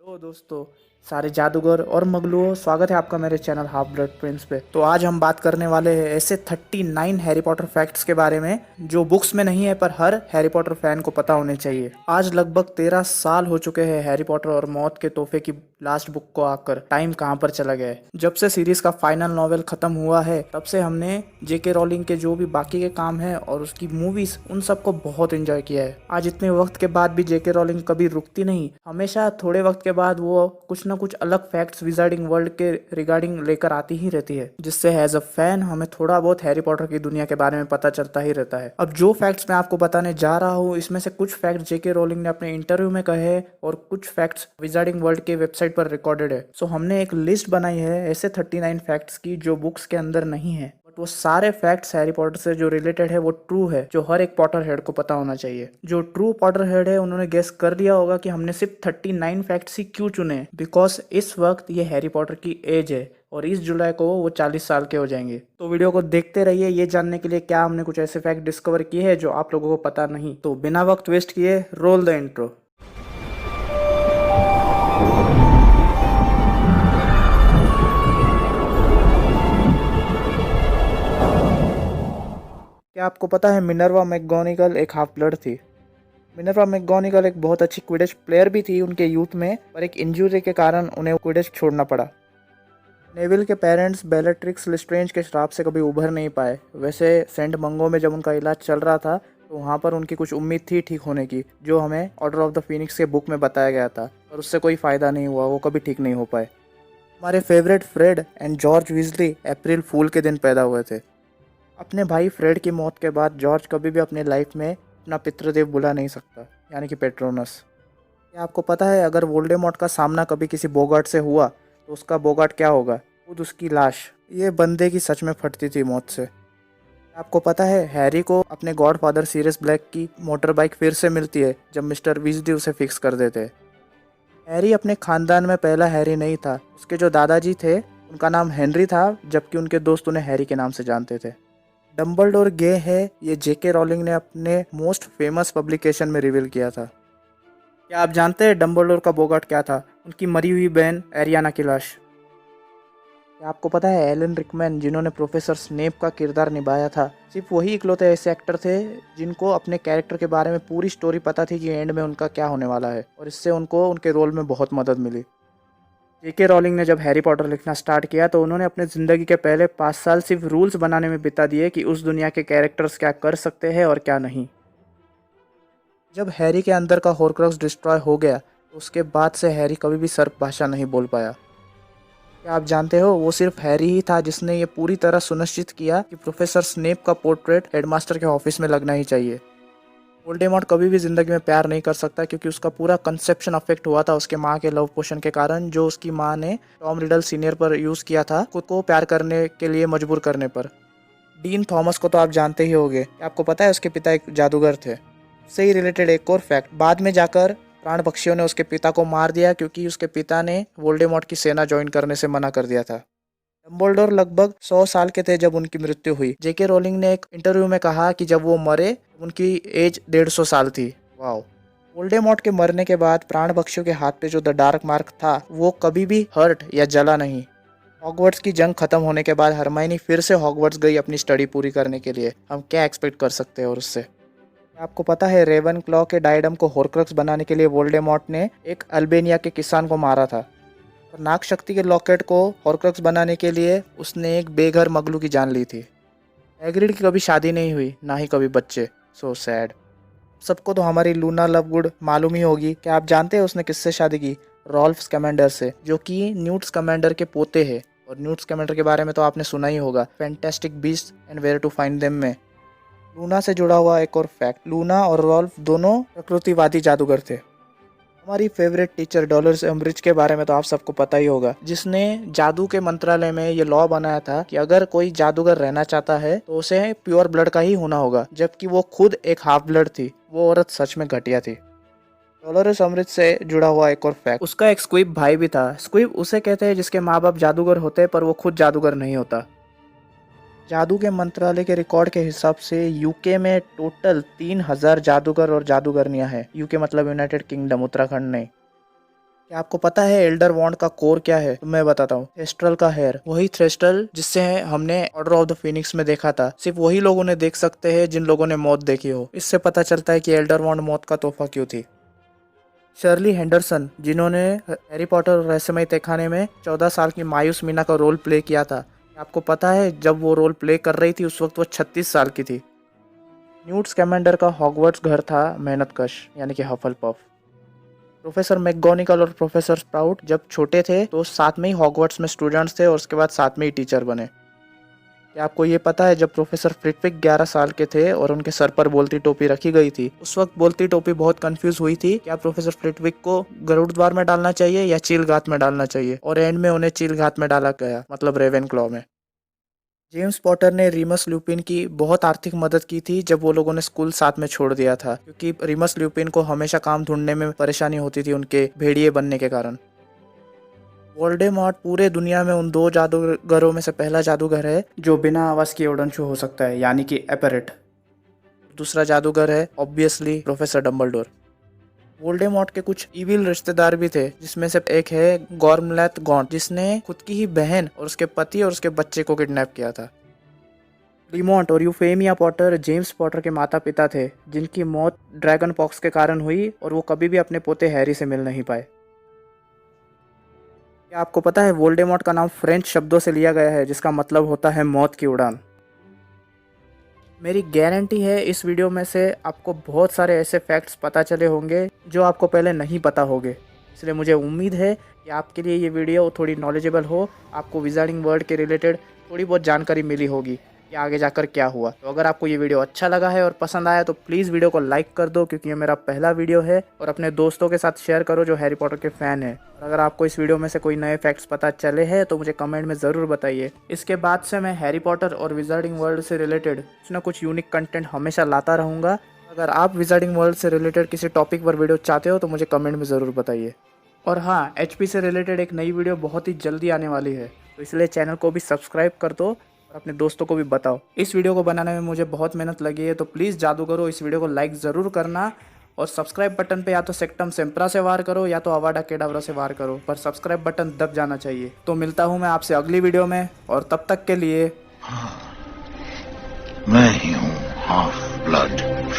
Hello दोस्तों, सारे जादूगर और मगलुओं, स्वागत है आपका मेरे चैनल हाफ ब्लड प्रिंस पे। तो आज हम बात करने वाले हैं ऐसे 39 हैरी पॉटर फैक्ट्स के बारे में जो बुक्स में नहीं है पर हर हैरी पॉटर फैन को पता होने चाहिए। आज लगभग 13 साल हो चुके हैं हैरी पॉटर और मौत के तोहफे की लास्ट बुक को आकर। टाइम कहाँ पर चला गया है। जब से सीरीज का फाइनल नॉवेल खत्म हुआ है तब से हमने जेके रोलिंग के जो भी बाकी के काम है और उसकी मूवीज उन सबको बहुत एंजॉय किया है। आज इतने वक्त के बाद भी जेके रोलिंग कभी रुकती नहीं, हमेशा थोड़े वक्त के बाद वो कुछ ना कुछ अलग फैक्ट्स विजार्डिंग वर्ल्ड के रिगार्डिंग लेकर आती ही रहती है, जिससे एज अ फैन हमें थोड़ा बहुत हैरी पॉटर की दुनिया के बारे में पता चलता ही रहता है। अब जो फैक्ट्स मैं आपको बताने जा रहा हूँ इसमें से कुछ फैक्ट्स जेके रोलिंग ने अपने इंटरव्यू में कहे और कुछ फैक्ट्स विजार्डिंग वर्ल्ड के वेबसाइट पर रिकॉर्डेड है। सो हमने एक लिस्ट बनाई है ऐसे 39 फैक्ट्स की जो बुक्स के अंदर नहीं है, बट वो सारे फैक्ट्स हैरी पॉटर से जो रिलेटेड है वो ट्रू है, जो हर एक पॉटर हेड को पता होना चाहिए। जो ट्रू पॉटर हेड है उन्होंने गेस कर लिया होगा कि हमने सिर्फ 39 फैक्ट्स ही क्यों चुने, बिकॉज इस वक्त ये हैरी पॉटर की एज है और इस जुलाई को वो 40 साल के हो जाएंगे। तो वीडियो को देखते रहिए ये जानने के लिए क्या हमने कुछ ऐसे फैक्ट डिस्कवर किए हैं जो आप लोगों को पता नहीं। तो बिना वक्त वेस्ट किए रोल द इंट्रो। क्या आपको पता है मिनर्वा मैकगोनागल एक हाफ ब्लड थी। मिनर्वा मैकगोनागल एक बहुत अच्छी क्विडिच प्लेयर भी थी उनके यूथ में, पर एक इंजरी के कारण उन्हें क्विडिच छोड़ना पड़ा। नेविल के पेरेंट्स बेलेट्रिक्स लेस्ट्रेंज के श्राप से कभी उभर नहीं पाए। वैसे सेंट मंगो में जब उनका इलाज चल रहा था तो वहाँ पर उनकी कुछ उम्मीद थी ठीक होने की, जो हमें ऑर्डर ऑफ द फिनिक्स के बुक में बताया गया था, पर उससे कोई फ़ायदा नहीं हुआ, वो कभी ठीक नहीं हो पाए। हमारे favourite Fred and George Weasley April Fool के दिन पैदा हुए थे। अपने भाई फ्रेड की मौत के बाद जॉर्ज कभी भी अपने लाइफ में अपना पितृदेव बुला नहीं सकता, यानी कि पेट्रोनस। क्या आपको पता है अगर वोल्डेमॉर्ट का सामना कभी किसी बोगाट से हुआ तो उसका बोगाट क्या होगा? खुद उसकी लाश। ये बंदे की सच में फटती थी मौत से। आपको पता है हैरी को अपने गॉडफादर सीरियस ब्लैक की मोटर बाइक फिर से मिलती है जब मिस्टर वीजली उसे फिक्स कर देते हैं। हैरी अपने खानदान में पहला हैरी नहीं था, उसके जो दादाजी थे उनका नाम हेनरी था, जबकि उनके दोस्त उन्हें हैरी के नाम से जानते थे। डम्बलडोर गे है, ये जेके रोलिंग ने अपने मोस्ट फेमस पब्लिकेशन में रिवील किया था। क्या आप जानते हैं डम्बलडोर का बोगाट क्या था? उनकी मरी हुई बहन एरियाना की लाश। क्या आपको पता है एलन रिकमैन जिन्होंने प्रोफेसर स्नेप का किरदार निभाया था, सिर्फ वही इकलौते ऐसे एक्टर थे जिनको अपने कैरेक्टर के बारे में पूरी स्टोरी पता थी कि एंड में उनका क्या होने वाला है, और इससे उनको उनके रोल में बहुत मदद मिली। जेके रोलिंग ने जब हैरी पॉटर लिखना स्टार्ट किया तो उन्होंने अपने ज़िंदगी के पहले 5 साल सिर्फ रूल्स बनाने में बिता दिए कि उस दुनिया के कैरेक्टर्स क्या कर सकते हैं और क्या नहीं। जब हैरी के अंदर का हॉर्क्रक्स डिस्ट्रॉय हो गया तो उसके बाद से हैरी कभी भी सर्प भाषा नहीं बोल पाया। क्या आप जानते हो वो सिर्फ हैरी ही था जिसने ये पूरी तरह सुनिश्चित किया कि प्रोफेसर स्नेप का पोर्ट्रेट हेडमास्टर के ऑफिस में लगना ही चाहिए। वोल्डेमॉर्ट कभी भी जिंदगी में प्यार नहीं कर सकता क्योंकि उसका पूरा कंसेप्शन अफेक्ट हुआ था उसके माँ के लव पोशन के कारण, जो उसकी माँ ने टॉम रिडल सीनियर पर यूज किया था खुद को प्यार करने के लिए मजबूर करने पर। डीन थॉमस को तो आप जानते ही होंगे, आपको पता है उसके पिता एक जादूगर थे। उससे ही रिलेटेड एक और फैक्ट, बाद में जाकर प्राण पक्षियों ने उसके पिता को मार दिया क्योंकि उसके पिता ने वोल्डेमॉर्ट की सेना ज्वाइन करने से मना कर दिया था। डम्बलडोर लगभग 100 साल के थे जब उनकी मृत्यु हुई। जेके रोलिंग ने एक इंटरव्यू में कहा कि जब वो मरे उनकी एज 150 साल थी। वाओ। वोल्डेमॉर्ट के मरने के बाद प्राण पक्षियों के हाथ पे जो द डार्क मार्क था वो कभी भी हर्ट या जला नहीं। हॉगवर्ट्स की जंग खत्म होने के बाद हरमाइनी फिर से हॉगवर्ट्स गई अपनी स्टडी पूरी करने के लिए। हम क्या एक्सपेक्ट कर सकते हैं और उससे? आपको पता है रेवन क्लॉ के डायडम को हॉर्क्रक्स बनाने के लिए वोल्डेमॉर्ट ने एक अल्बेनिया के किसान को मारा था, और नाग शक्ति के लॉकेट को हॉर्क्रक्स बनाने के लिए उसने एक बेघर मगलू की जान ली थी। हैग्रिड की कभी शादी नहीं हुई, ना ही कभी बच्चे। So sad. सबको तो हमारी लूना लवगुड मालूम ही होगी। क्या आप जानते हैं उसने किससे शादी की? रॉल्फ स्कैमेंडर से, जो कि न्यूट स्कैमेंडर के पोते हैं। और न्यूट स्कैमेंडर के बारे में तो आपने सुना ही होगा fantastic beast and where to find them में। लूना से जुड़ा हुआ एक और फैक्ट, लूना और रॉल्फ दोनों प्रकृतिवादी जादूगर थे। हमारी फेवरेट टीचर डॉलर्स अम्ब्रिज के बारे में तो आप सबको पता ही होगा, जिसने जादू के मंत्रालय में ये लॉ बनाया था कि अगर कोई जादूगर रहना चाहता है तो उसे प्योर ब्लड का ही होना होगा, जबकि वो खुद एक हाफ ब्लड थी। वो औरत सच में घटिया थी। डॉलर्स अम्ब्रिज से जुड़ा हुआ एक और फैक्ट, उसका एक स्क्विब भाई भी था। स्क्विब उसे कहते हैं जिसके माँ बाप जादूगर होते पर वो खुद जादूगर नहीं होता। जादू के मंत्रालय के रिकॉर्ड के हिसाब से यूके में टोटल 3000 जादूगर और जादूगरनियां हैं। यूके मतलब यूनाइटेड किंगडम, उत्तराखंड नहीं। क्या आपको पता है एल्डर वॉन्ड का कोर क्या है? तो मैं बताता हूँ, थ्रेस्ट्रल का हेयर, वही थ्रेस्ट्रल जिससे हमने ऑर्डर ऑफ द फिनिक्स में देखा था। सिर्फ वही लोग उन्हें देख सकते हैं जिन लोगों ने मौत देखी हो। इससे पता चलता है कि एल्डर वॉन्ड मौत का तोहफा क्यों थी। शर्ली हेंडरसन, जिन्होंने हैरी पॉटर और रहस्यमय तहखाने में 14 साल की मायूस मीना का रोल प्ले किया था, आपको पता है जब वो रोल प्ले कर रही थी उस वक्त वो 36 साल की थी। न्यूट स्कैमेंडर का हॉगवर्ट्स घर था मेहनतकश यानी कि हफलपफ। प्रोफेसर मैकगोनिकल और प्रोफेसर स्प्राउट जब छोटे थे तो साथ में ही हॉगवर्ट्स में स्टूडेंट्स थे और उसके बाद साथ में ही टीचर बने। क्या आपको ये पता है जब प्रोफेसर फ्लिटविक 11 साल के थे और उनके सर पर बोलती टोपी रखी गई थी, उस वक्त बोलती टोपी बहुत कंफ्यूज हुई थी क्या प्रोफेसर फ्लिटविक को गरुड़ द्वार में डालना चाहिए या चील घात में डालना चाहिए, और एंड में उन्हें चील घात में डाला गया, मतलब रेवेन क्लॉ में। जेम्स पॉटर ने रीमस ल्यूपिन की बहुत आर्थिक मदद की थी जब वो लोगों ने स्कूल साथ में छोड़ दिया था, क्योंकि रीमस ल्यूपिन को हमेशा काम ढूंढने में परेशानी होती थी उनके भेड़िए बनने के कारण। वोल्डेमॉर्ट पूरे दुनिया में उन 2 जादूगरों में से पहला जादूगर है जो बिना आवाज किए उड़नछू हो सकता है, यानी कि एपेरेट। दूसरा जादूगर है ऑब्वियसली प्रोफेसर डम्बलडोर। वोल्डेमॉर्ट के कुछ इविल रिश्तेदार भी थे, जिसमें से एक है गॉर्मलैथ गॉन्ट, जिसने खुद की ही बहन और उसके पति और उसके बच्चे को किडनैप किया था। क्लीमोंट और यूफेमिया पॉटर जेम्स पॉटर के माता पिता थे, जिनकी मौत ड्रैगन पॉक्स के कारण हुई और वो कभी भी अपने पोते हैरी से मिल नहीं पाए। क्या आपको पता है वोल्डेमॉर्ट का नाम फ्रेंच शब्दों से लिया गया है जिसका मतलब होता है मौत की उड़ान। मेरी गारंटी है इस वीडियो में से आपको बहुत सारे ऐसे फैक्ट्स पता चले होंगे जो आपको पहले नहीं पता होंगे, इसलिए मुझे उम्मीद है कि आपके लिए ये वीडियो थोड़ी नॉलेजेबल हो, आपको विजार्डिंग वर्ल्ड के रिलेटेड थोड़ी बहुत जानकारी मिली होगी कि आगे जाकर क्या हुआ। तो अगर आपको ये वीडियो अच्छा लगा है और पसंद आया तो प्लीज़ वीडियो को लाइक कर दो, क्योंकि ये मेरा पहला वीडियो है, और अपने दोस्तों के साथ शेयर करो जो हैरी पॉटर के फ़ैन है। और अगर आपको इस वीडियो में से कोई नए फैक्ट्स पता चले हैं तो मुझे कमेंट में ज़रूर बताइए। इसके बाद से मैं हैरी पॉटर और विजार्डिंग वर्ल्ड से रिलेटेड कुछ ना कुछ यूनिक कंटेंट हमेशा लाता रहूँगा। अगर आप विजार्डिंग वर्ल्ड से रिलेटेड किसी टॉपिक पर वीडियो चाहते हो तो मुझे कमेंट में ज़रूर बताइए। और हाँ, HP से रिलेटेड एक नई वीडियो बहुत ही जल्दी आने वाली है, तो इसलिए चैनल को भी सब्सक्राइब कर दो और अपने दोस्तों को भी बताओ। इस वीडियो को बनाने में मुझे बहुत मेहनत लगी है, तो प्लीज़ जादूगरो इस वीडियो को लाइक ज़रूर करना, और सब्सक्राइब बटन पे या तो सेक्टम सेम्प्रा से वार करो या तो अवाडा केडावरा से वार करो, पर सब्सक्राइब बटन दब जाना चाहिए। तो मिलता हूँ मैं आपसे अगली वीडियो में, और तब तक के लिए मैं ही हूँ हाफ ब्लड।